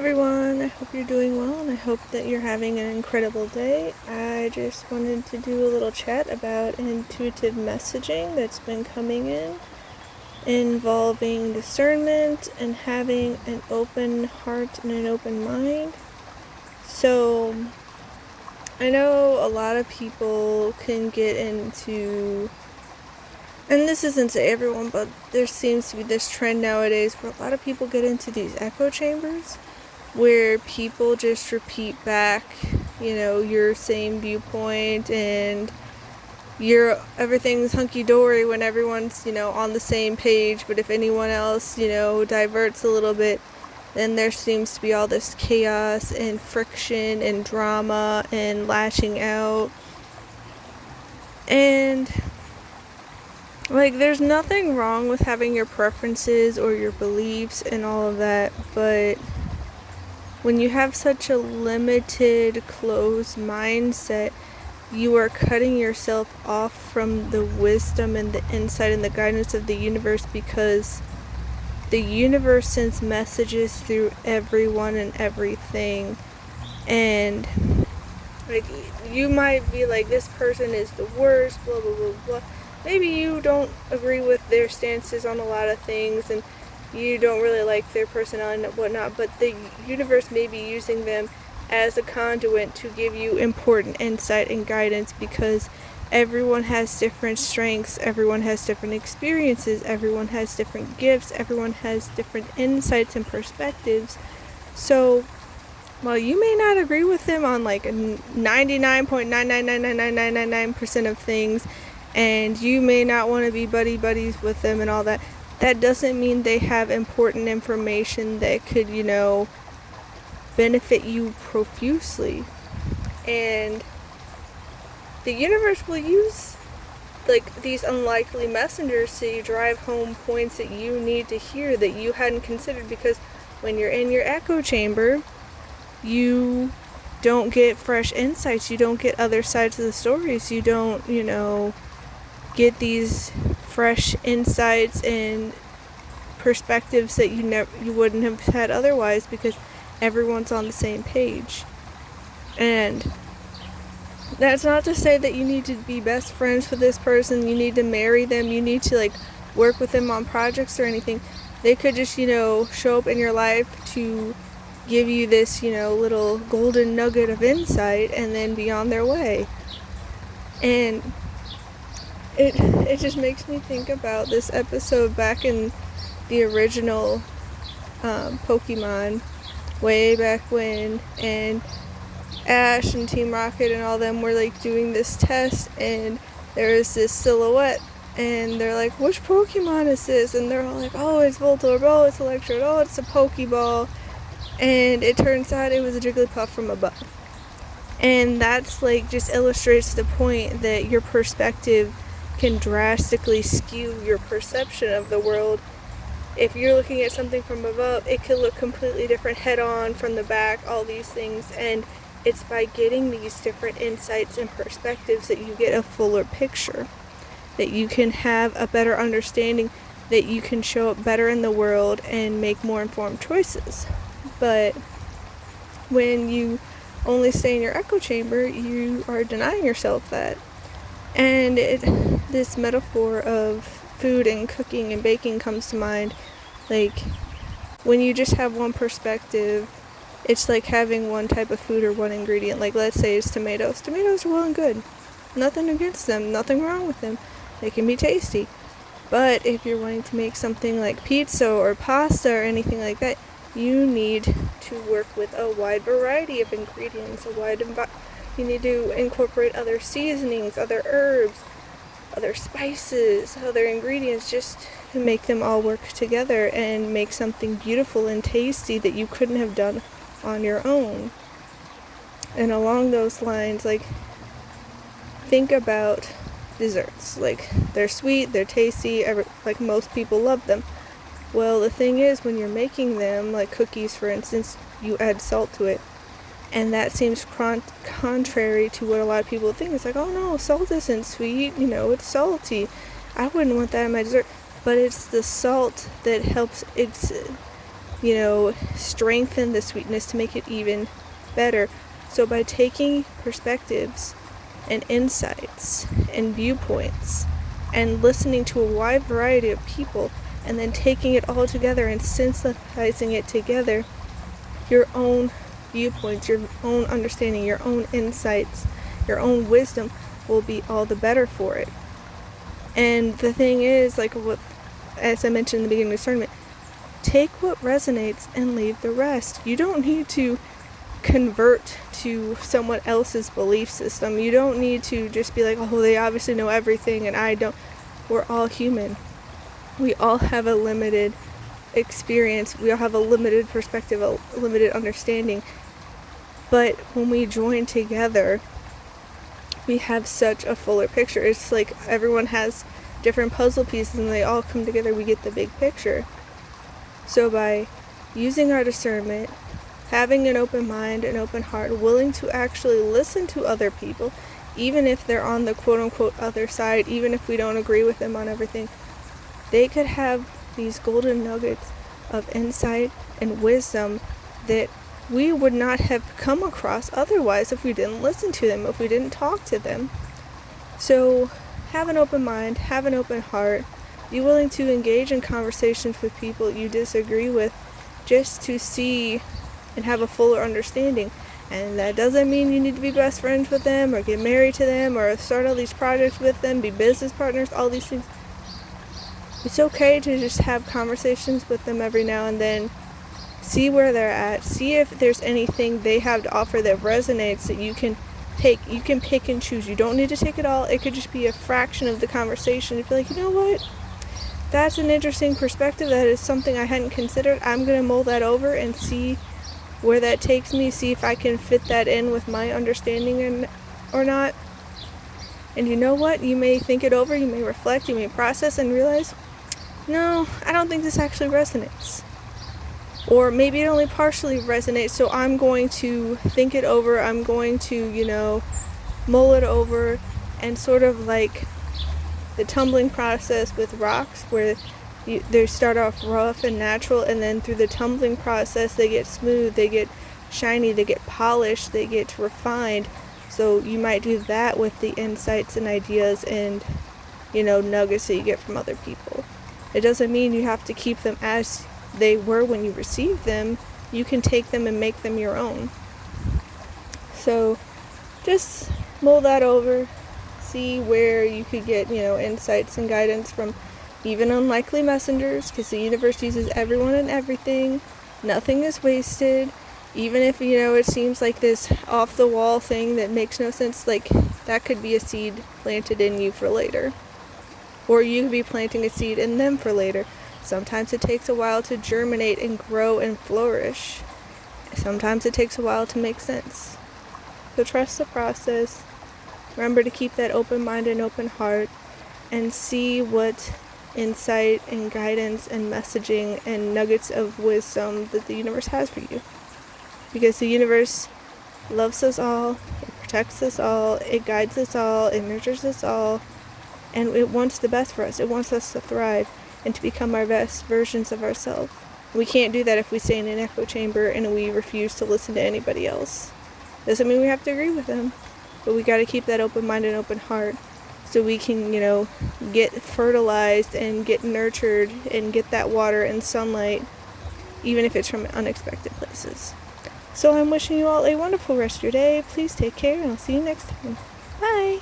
everyone, I hope you're doing well and I hope that you're having an incredible day. I just wanted to do a little chat about intuitive messaging that's been coming in, involving discernment and having an open heart and an open mind. So, I know a lot of people can get into, and this isn't to everyone, but there seems to be this trend nowadays where a lot of people get into these echo chambers where people just repeat back, your same viewpoint, and everything's hunky-dory when everyone's, on the same page. But if anyone else, diverts a little bit, then there seems to be all this chaos and friction and drama and lashing out. And there's nothing wrong with having your preferences or your beliefs and all of that, but when you have such a limited, closed mindset, you are cutting yourself off from the wisdom and the insight and the guidance of the universe, because the universe sends messages through everyone and everything. And you might be like, this person is the worst, blah blah blah blah. Maybe you don't agree with their stances on a lot of things, and you don't really like their personality and whatnot, but the universe may be using them as a conduit to give you important insight and guidance, because everyone has different strengths, everyone has different experiences, everyone has different gifts, everyone has different insights and perspectives. So while you may not agree with them on 99.9999999% of things, and you may not want to be buddies with them and all that, that doesn't mean they have important information that could, benefit you profusely. And the universe will use these unlikely messengers to drive home points that you need to hear that you hadn't considered, because when you're in your echo chamber, you don't get fresh insights, you don't get other sides of the stories, you don't, get these fresh insights and perspectives that you wouldn't have had otherwise, because everyone's on the same page. And that's not to say that you need to be best friends with this person, you need to marry them, you need to work with them on projects or anything. They could just, show up in your life to give you this, little golden nugget of insight and then be on their way. And it just makes me think about this episode back in the original Pokemon, way back when, and Ash and Team Rocket and all them were doing this test, and there was this silhouette, and they're like, which Pokemon is this? And they're all like, oh, it's Voltorb, oh, it's Electrode, oh, it's a Pokeball. And it turns out it was a Jigglypuff from above. And that's just illustrates the point that your perspective can drastically skew your perception of the world. If you're looking at something from above, it could look completely different head on, from the back, all these things. And it's by getting these different insights and perspectives that you get a fuller picture, that you can have a better understanding, that you can show up better in the world and make more informed choices. But when you only stay in your echo chamber, you are denying yourself that. And this metaphor of food and cooking and baking comes to mind. When you just have one perspective, it's like having one type of food or one ingredient. Let's say it's tomatoes. Tomatoes are well and good. Nothing against them, nothing wrong with them. They can be tasty. But if you're wanting to make something like pizza or pasta or anything like that, you need to work with a wide variety of ingredients, you need to incorporate other seasonings, other herbs, other spices, other ingredients, just to make them all work together and make something beautiful and tasty that you couldn't have done on your own. And along those lines, think about desserts. They're sweet, they're tasty, most people love them. Well, the thing is, when you're making them, cookies for instance, you add salt to it. And that seems contrary to what a lot of people think. It's oh no, salt isn't sweet, it's salty. I wouldn't want that in my dessert. But it's the salt that helps strengthen the sweetness to make it even better. So by taking perspectives and insights and viewpoints and listening to a wide variety of people and then taking it all together and synthesizing it together, your own viewpoints, your own understanding, your own insights, your own wisdom will be all the better for it. And the thing is, as I mentioned in the beginning of Discernment, take what resonates and leave the rest. You don't need to convert to someone else's belief system. You don't need to just be like, oh, they obviously know everything and I don't. We're all human. We all have a limited experience. We all have a limited perspective, a limited understanding. But when we join together, we have such a fuller picture. It's like everyone has different puzzle pieces and they all come together, we get the big picture. So by using our discernment, having an open mind, an open heart, willing to actually listen to other people, even if they're on the quote-unquote other side, even if we don't agree with them on everything, they could have these golden nuggets of insight and wisdom that we would not have come across otherwise if we didn't listen to them, if we didn't talk to them. So have an open mind, have an open heart, be willing to engage in conversations with people you disagree with just to see and have a fuller understanding. And that doesn't mean you need to be best friends with them or get married to them or start all these projects with them, be business partners, all these things. It's okay to just have conversations with them every now and then. See where they're at. See if there's anything they have to offer that resonates that you can take. You can pick and choose. You don't need to take it all. It could just be a fraction of the conversation. If you're like, you know what? That's an interesting perspective. That is something I hadn't considered. I'm going to mull that over and see where that takes me. See if I can fit that in with my understanding or not. And you know what? You may think it over. You may reflect. You may process and realize, no, I don't think this actually resonates. Or maybe it only partially resonates, so I'm going to think it over, I'm going to, mull it over, and sort of like the tumbling process with rocks, where they start off rough and natural, and then through the tumbling process they get smooth, they get shiny, they get polished, they get refined. So you might do that with the insights and ideas and, nuggets that you get from other people. It doesn't mean you have to keep them as they were when you received them. You can take them and make them your own. So just mull that over, see where you could get, insights and guidance from even unlikely messengers, because the universe uses everyone and everything. Nothing is wasted. Even if, it seems like this off-the-wall thing that makes no sense, that could be a seed planted in you for later. Or you could be planting a seed in them for later. Sometimes it takes a while to germinate and grow and flourish. Sometimes it takes a while to make sense. So trust the process. Remember to keep that open mind and open heart and see what insight and guidance and messaging and nuggets of wisdom that the universe has for you. Because the universe loves us all, it protects us all, it guides us all, it nurtures us all, and it wants the best for us. It wants us to thrive and to become our best versions of ourselves. We can't do that if we stay in an echo chamber and we refuse to listen to anybody else. Doesn't mean we have to agree with them, but we got to keep that open mind and open heart so we can, get fertilized and get nurtured and get that water and sunlight, even if it's from unexpected places. So I'm wishing you all a wonderful rest of your day. Please take care, and I'll see you next time. Bye!